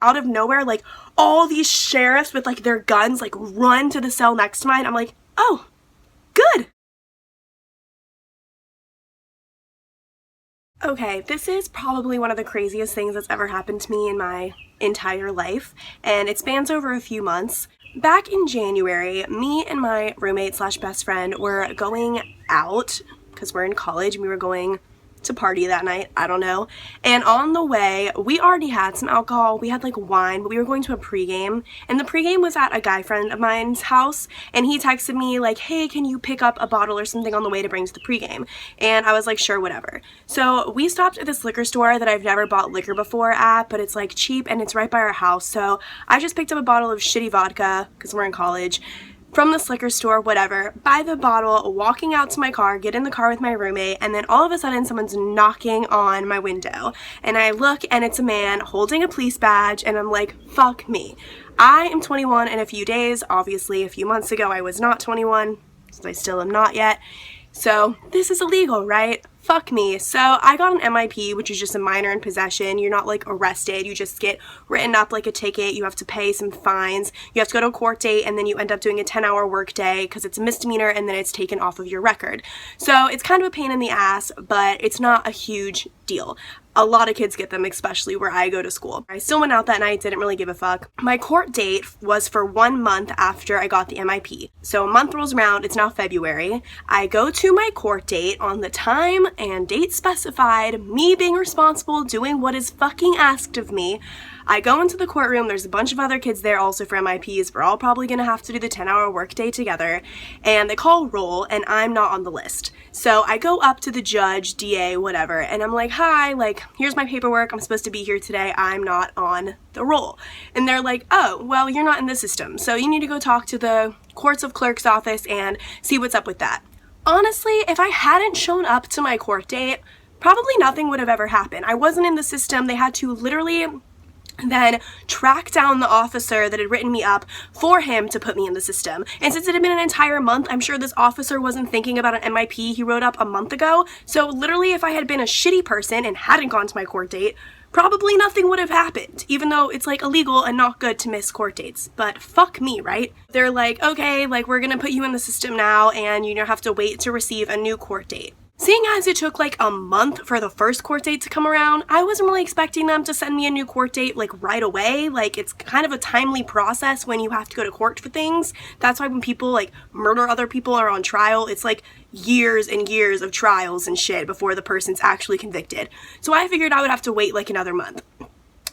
out of nowhere, like, all these sheriffs with, like, their guns, like, run to the cell next to mine. I'm like, oh, good. Okay, this is probably one of the craziest things that's ever happened to me in my entire life, and it spans over a few months. Back in January, me and my roommate slash best friend were going out, because we're in college, and we were going to party that night, I don't know. And on the way, we already had some alcohol. We had like wine, but we were going to a pregame, and the pregame was at a guy friend of mine's house, and he texted me like, hey, can you pick up a bottle or something on the way to bring to the pregame? And I was like, sure, whatever. So we stopped at this liquor store that I've never bought liquor before at, but it's like cheap and it's right by our house. So I just picked up a bottle of shitty vodka because we're in college from this liquor store, whatever, buy the bottle, walking out to my car, get in the car with my roommate, and then all of a sudden someone's knocking on my window. And I look and it's a man holding a police badge, and I'm like, fuck me. I am 21 in a few days. Obviously, a few months ago I was not 21, since I still am not yet. So this is illegal, right? Fuck me. So I got an MIP, which is just a minor in possession. You're not like arrested. You just get written up like a ticket. You have to pay some fines. You have to go to a court date, and then you end up doing a 10-hour work day because it's a misdemeanor, and then it's taken off of your record. So it's kind of a pain in the ass, but it's not a huge deal. A lot of kids get them, especially where I go to school. I still went out that night, didn't really give a fuck. My court date was for 1 month after I got the MIP. So a month rolls around, it's now February. I go to my court date on the time and date specified, me being responsible, doing what is fucking asked of me. I go into the courtroom, there's a bunch of other kids there also for MIPs, we're all probably gonna have to do the 10-hour workday together, and they call roll, and I'm not on the list. So I go up to the judge, DA, whatever, and I'm like, hi, like, here's my paperwork, I'm supposed to be here today, I'm not on the roll. And they're like, oh, well, you're not in the system, so you need to go talk to the courts of clerk's office and see what's up with that. Honestly, if I hadn't shown up to my court date, probably nothing would have ever happened. I wasn't in the system, they had to literally then track down the officer that had written me up for him to put me in the system. And since it had been an entire month, I'm sure this officer wasn't thinking about an MIP he wrote up a month ago. So literally, if I had been a shitty person and hadn't gone to my court date, probably nothing would have happened, even though it's like illegal and not good to miss court dates. But fuck me, right? They're like, okay, like we're gonna put you in the system now, and you have to wait to receive a new court date. Seeing as it took like a month for the first court date to come around, I wasn't really expecting them to send me a new court date like right away. Like, it's kind of a timely process when you have to go to court for things. That's why when people like murder other people or are on trial, it's like years and years of trials and shit before the person's actually convicted. So I figured I would have to wait like another month.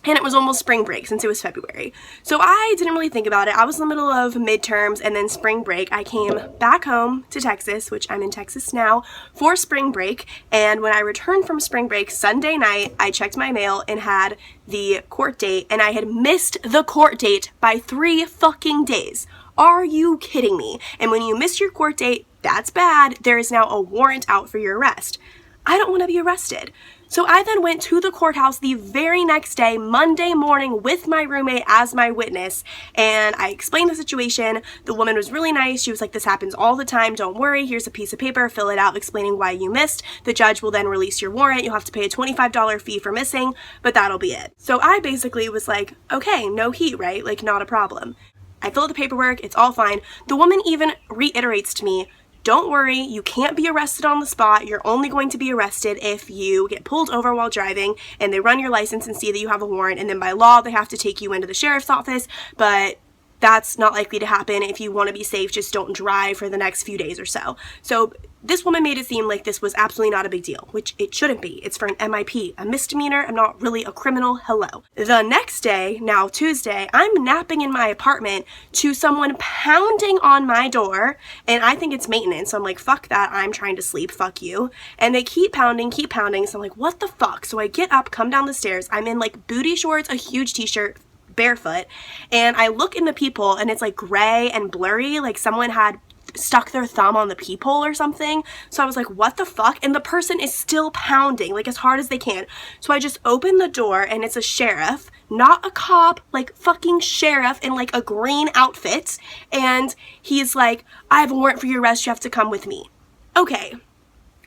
And it was almost spring break since it was February. So I didn't really think about it. I was in the middle of midterms and then spring break. I came back home to Texas, which I'm in Texas now, for spring break. And when I returned from spring break Sunday night, I checked my mail and had the court date, and I had missed the court date by 3 fucking days. Are you kidding me? And when you miss your court date, that's bad. There is now a warrant out for your arrest. I don't want to be arrested. So I then went to the courthouse the very next day, Monday morning, with my roommate as my witness, and I explained the situation. The woman was really nice. She was like, this happens all the time, don't worry, here's a piece of paper, fill it out explaining why you missed. The judge will then release your warrant. You'll have to pay a $25 fee for missing, but that'll be it. So I basically was like, okay, no heat, right? Like, not a problem. I filled the paperwork, it's all fine. The woman even reiterates to me, don't worry, you can't be arrested on the spot. You're only going to be arrested if you get pulled over while driving and they run your license and see that you have a warrant, and then by law they have to take you into the sheriff's office, but that's not likely to happen. If you want to be safe, just don't drive for the next few days or so. So this woman made it seem like this was absolutely not a big deal, which it shouldn't be. It's for an MIP, a misdemeanor. I'm not really a criminal. Hello. The next day, now Tuesday, I'm napping in my apartment to someone pounding on my door, and I think it's maintenance. So I'm like, fuck that. I'm trying to sleep. Fuck you. And they keep pounding. So I'm like, what the fuck? So I get up, come down the stairs. I'm in like booty shorts, a huge t-shirt, barefoot, and I look in the peephole and it's like gray and blurry, like someone had stuck their thumb on the peephole or something. So I was like, what the fuck? And the person is still pounding like as hard as they can. So I just open the door and it's a sheriff, not a cop, like fucking sheriff in like a green outfit, and he's like, I have a warrant for your arrest, you have to come with me. Okay.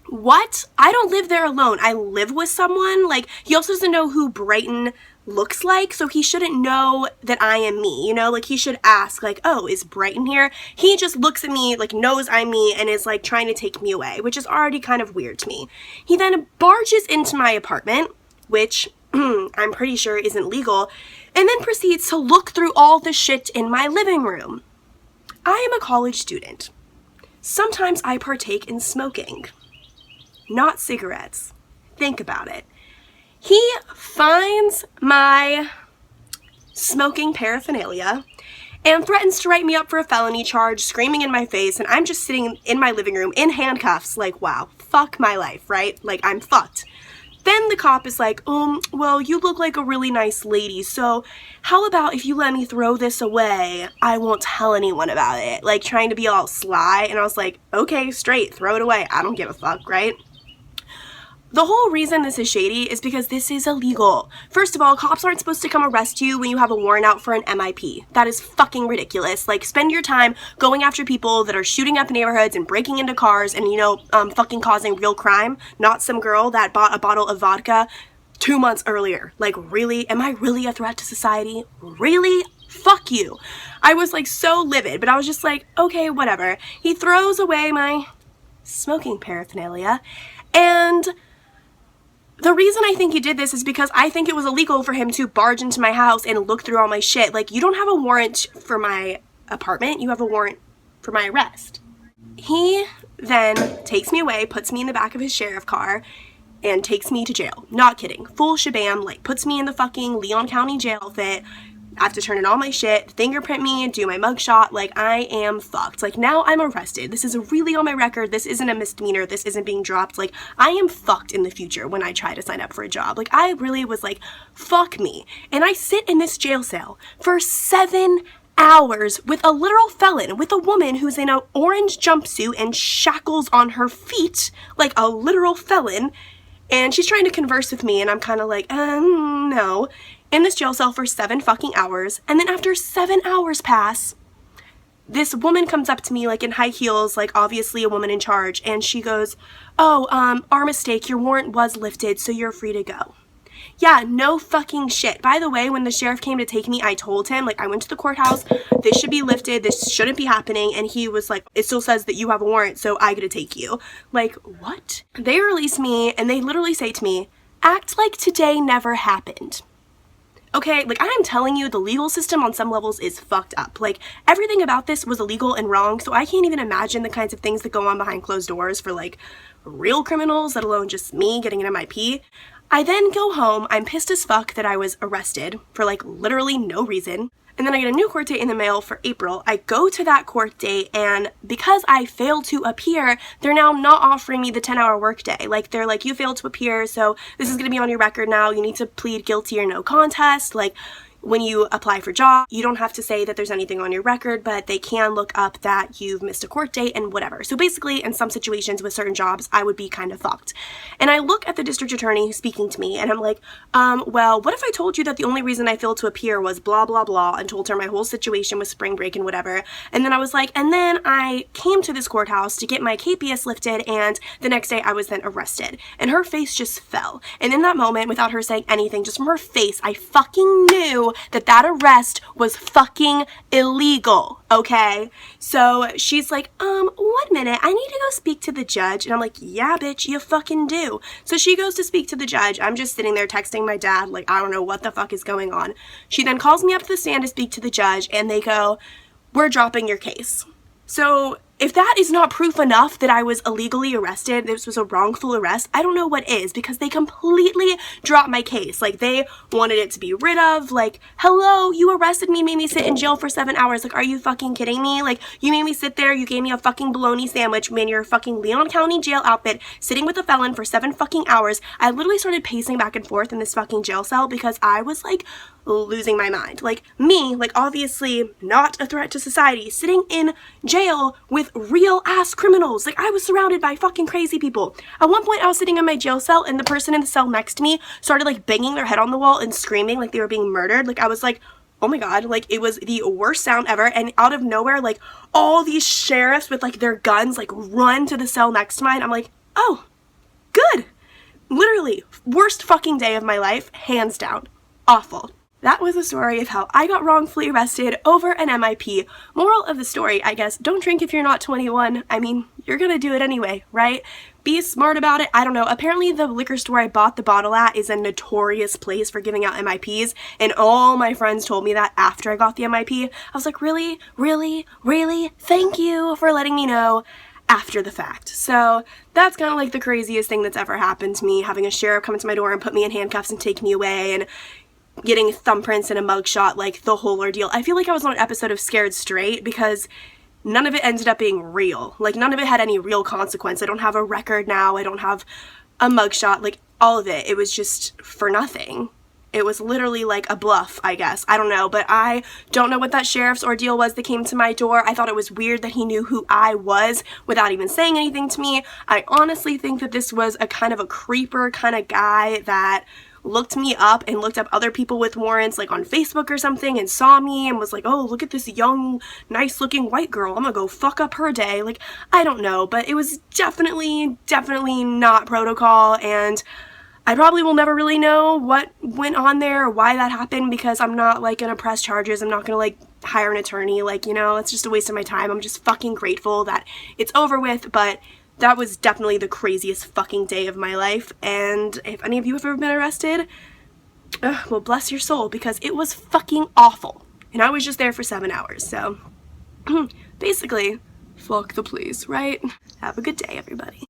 What? I don't live there alone. I live with someone. Like, he also doesn't know who Brighton looks like, so he shouldn't know that I am me, you know? Like, he should ask, like, oh, is Brighton here? He just looks at me, like, knows I'm me, and is, like, trying to take me away, which is already kind of weird to me. He then barges into my apartment, which I'm pretty sure isn't legal, and then proceeds to look through all the shit in my living room. I am a college student. Sometimes I partake in smoking. Not cigarettes. Think about it. He finds my smoking paraphernalia and threatens to write me up for a felony charge, screaming in my face, and I'm just sitting in my living room in handcuffs, like, wow, fuck my life, right? Like, I'm fucked. Then the cop is like, well, you look like a really nice lady, so how about if you let me throw this away, I won't tell anyone about it, like, trying to be all sly. And I was like, okay, straight, throw it away, I don't give a fuck, right? The whole reason this is shady is because this is illegal. First of all, cops aren't supposed to come arrest you when you have a warrant out for an MIP. That is fucking ridiculous. Like, spend your time going after people that are shooting up neighborhoods and breaking into cars and, you know, fucking causing real crime, not some girl that bought a bottle of vodka 2 months earlier. Like, really? Am I really a threat to society? Really? Fuck you. I was, like, so livid, but I was just like, okay, whatever. He throws away my smoking paraphernalia, and the reason I think he did this is because I think it was illegal for him to barge into my house and look through all my shit. Like, you don't have a warrant for my apartment, you have a warrant for my arrest. He then takes me away, puts me in the back of his sheriff car, and takes me to jail. Not kidding. Full shabam, like, puts me in the fucking Leon County jail outfit. I have to turn in all my shit, fingerprint me, do my mugshot. Like, I am fucked. Like, now I'm arrested. This is really on my record. This isn't a misdemeanor. This isn't being dropped. Like, I am fucked in the future when I try to sign up for a job. Like, I really was like, fuck me. And I sit in this jail cell for 7 hours with a literal felon, with a woman who's in an orange jumpsuit and shackles on her feet, like a literal felon. And she's trying to converse with me, and I'm kind of like, no. In this jail cell for 7 fucking hours, and then after 7 hours pass, this woman comes up to me, like, in high heels, like, obviously a woman in charge, and she goes, oh, our mistake, your warrant was lifted, so you're free to go. Yeah, no fucking shit. By the way, when the sheriff came to take me, I told him, like, I went to the courthouse, this should be lifted, this shouldn't be happening, and he was like, it still says that you have a warrant, so I gotta take you. Like, what? They release me, and they literally say to me, act like today never happened. Okay, like, I'm telling you, the legal system on some levels is fucked up. Like, everything about this was illegal and wrong, so I can't even imagine the kinds of things that go on behind closed doors for, like, real criminals, let alone just me getting an MIP. I then go home, I'm pissed as fuck that I was arrested for, like, literally no reason. And then I get a new court date in the mail for April. I go to that court date, and because I failed to appear, they're now not offering me the 10-hour workday. Like, they're like, you failed to appear, so this is gonna be on your record now. You need to plead guilty or no contest. Like, when you apply for jobs, you don't have to say that there's anything on your record, but they can look up that you've missed a court date and whatever. So basically, in some situations with certain jobs, I would be kind of fucked. And I look at the district attorney who's speaking to me, and I'm like, well, what if I told you that the only reason I failed to appear was blah, blah, blah, and told her my whole situation was spring break and whatever. And then I was like, and then I came to this courthouse to get my KPS lifted, and the next day I was then arrested. And her face just fell. And in that moment, without her saying anything, just from her face, I fucking knew that arrest was fucking illegal, okay? So she's like, 1 minute, I need to go speak to the judge. And I'm like, yeah, bitch, you fucking do. So she goes to speak to the judge. I'm just sitting there texting my dad, like, I don't know what the fuck is going on. She then calls me up to the stand to speak to the judge, and they go, we're dropping your case. So if that is not proof enough that I was illegally arrested, this was a wrongful arrest, I don't know what is, because they completely dropped my case. Like, they wanted it to be rid of. Like, hello, you arrested me, made me sit in jail for 7 hours. Like, are you fucking kidding me? Like, you made me sit there, you gave me a fucking bologna sandwich, man, your fucking Leon County jail outfit, sitting with a felon for 7 fucking hours. I literally started pacing back and forth in this fucking jail cell because I was, like, losing my mind. Like, me, like, obviously not a threat to society, sitting in jail with real ass criminals. Like, I was surrounded by fucking crazy people. At one point I was sitting in my jail cell, and the person in the cell next to me started, like, banging their head on the wall and screaming like they were being murdered. Like, I was like, oh my god, like, it was the worst sound ever. And out of nowhere, like, all these sheriffs with, like, their guns, like, run to the cell next to mine. I'm like, oh, good. Literally, worst fucking day of my life, hands down. awful. That was the story of how I got wrongfully arrested over an MIP. Moral of the story, I guess, don't drink if you're not 21. I mean, you're gonna do it anyway, right? Be smart about it. I don't know. Apparently the liquor store I bought the bottle at is a notorious place for giving out MIPs, and all my friends told me that after I got the MIP. I was like, really? Really? Really? Thank you for letting me know after the fact. So that's kind of like the craziest thing that's ever happened to me, having a sheriff come to my door and put me in handcuffs and take me away, and getting thumbprints and a mugshot, like the whole ordeal. I feel like I was on an episode of Scared Straight because none of it ended up being real. Like, none of it had any real consequence. I don't have a record now. I don't have a mugshot. Like, all of it. It was just for nothing. It was literally like a bluff, I guess. I don't know, but I don't know what that sheriff's ordeal was that came to my door. I thought it was weird that he knew who I was without even saying anything to me. I honestly think that this was a kind of a creeper kind of guy that looked me up and looked up other people with warrants, like on Facebook or something, and saw me and was like, oh, look at this young, nice looking white girl, I'm gonna go fuck up her day. Like, I don't know, but it was definitely not protocol, and I probably will never really know what went on there or why that happened, because I'm not like gonna press charges. I'm not gonna like hire an attorney. Like, you know, it's just a waste of my time. I'm just fucking grateful that it's over with, but that was definitely the craziest fucking day of my life. And if any of you have ever been arrested, well, bless your soul, because it was fucking awful. And I was just there for 7 hours. So basically, fuck the police, right? Have a good day, everybody.